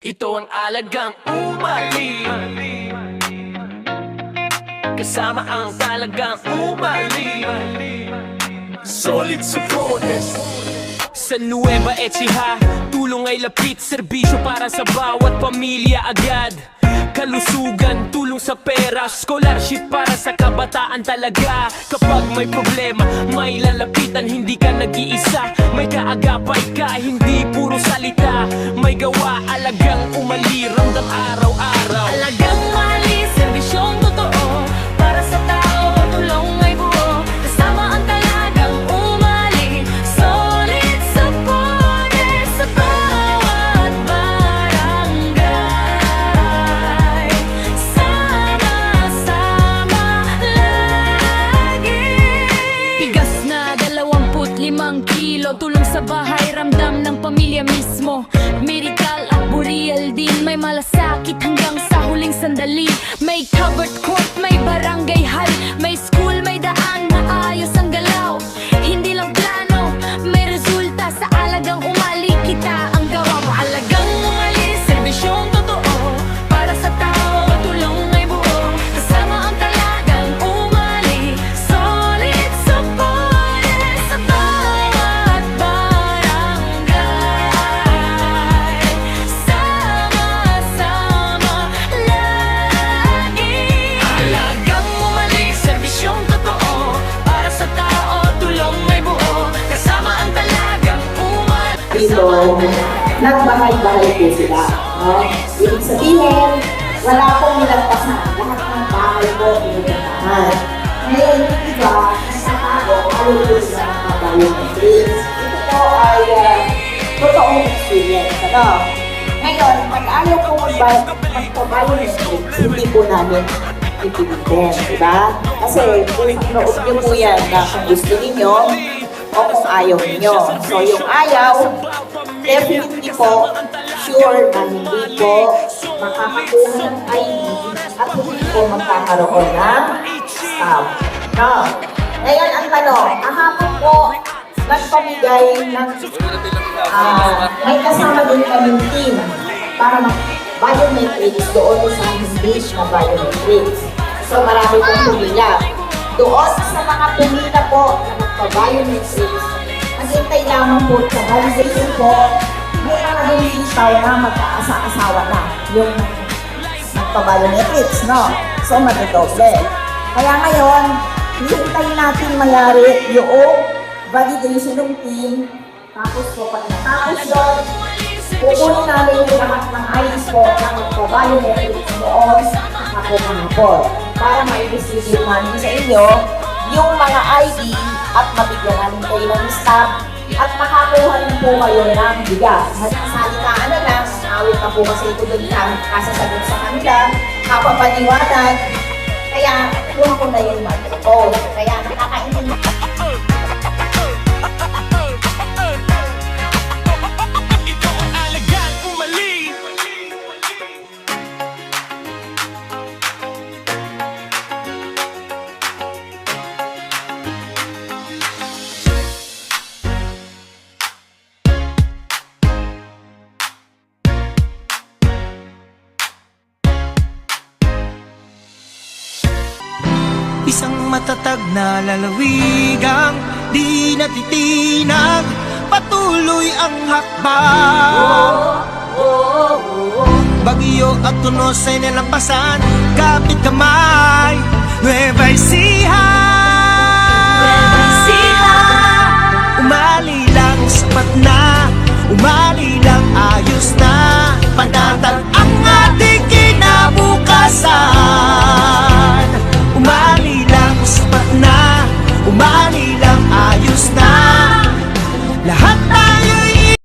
Ito ang alagang umali, kasama ang talagang umali. Solid supporters sa Nueva Ecija, tulong ay lapit, serbisyo para sa bawat pamilya agad. Kalusugan, tulong sa pera, scholarship para sa kabataan talaga. Kapag may problema, may lalapitan, hindi ka nag-iisa. May kaagapay ka, hindi puro salita. May gawa, alagang umali, ramdam araw-araw. Alagang umali, serbisyong totoo, para sa tao, tulong ay buo. Kasama ang talagang umali, solid supporters sa bawat barangay. Sama-sama lagi. Bigas na 25 kilo, tulong sa bahay, ramdam ng pamilya mismo. Medical at burial din, may malasakit hanggang sa huling sandali. May covered court, may barangay hall, may school, may daan, maayos ang galaw. Hindi lang plano, may resulta sa alagang umali. Kita ang gawa mo, alagang umali, serbisyong totoo, para sa tao, tulong ay buo. Kasama ang talagang umali, solid supporters sa bawat barangay. Sama-sama lagi. Alagang umali, serbisyong totoo, para sa tao, tulong ay buo. Kasama ang talagang umali. Dito, nagbahay-bahay po sila. No? Ibig sabihin, wala pong nilagpasan. Lahat ng bahay po pinagpasahan. Ngayon, yung iba, sa tago, ayaw po sila ng mga biometrics. Ito po ay totoong experience. Ano? Ngayon, pag ayaw po magpa-biometrics, hindi po namin ipilitin. Diba? Kasi kung loob niyo po yan na kung gusto ninyo, o kung ayaw ninyo. So, yung ayaw, definitely po, sure na hindi po makakakuha ng ID at hindi po magkakaroon ng stamp. No? Ngayon, ang tanong, kahapon po, nagpamigay ng may kasama din kaming team para mag-biometrics doon sa hindi na biometrics. So, marami pong pumila. Doon sa mga pumila po na magpa-biometrics, maghintay lamang po sa validation po, may mga lumilitaw na magkaasa-asawa na yung magpa-biometrics, no? So, mag-doble. Kaya ngayon, hihintayin natin mayari yung validation ng team, tapos po, pag natapos yun, kukunin namin yung lahat ng IDs po na magpa-biometrics noon sa kahapon para ma-receive namin sa inyo yung mga ID at mabigyan namin kayo ng stamp at makakuha rin po kayo ng bigas. Salitaan na lang, awit na po kasi ito doon na kasasagot sa kanila, kapapaniwanag, kaya kuha ko na yung microphone. Kaya nakakaintindi. Isang matatag na lalawigang di natitinag, patuloy ang hakbang. Bagyo at tunos ay nalampasan, kapit kamay, Nueva Ecija. Umali lang sapat na, umali lang ayos na, panatag ang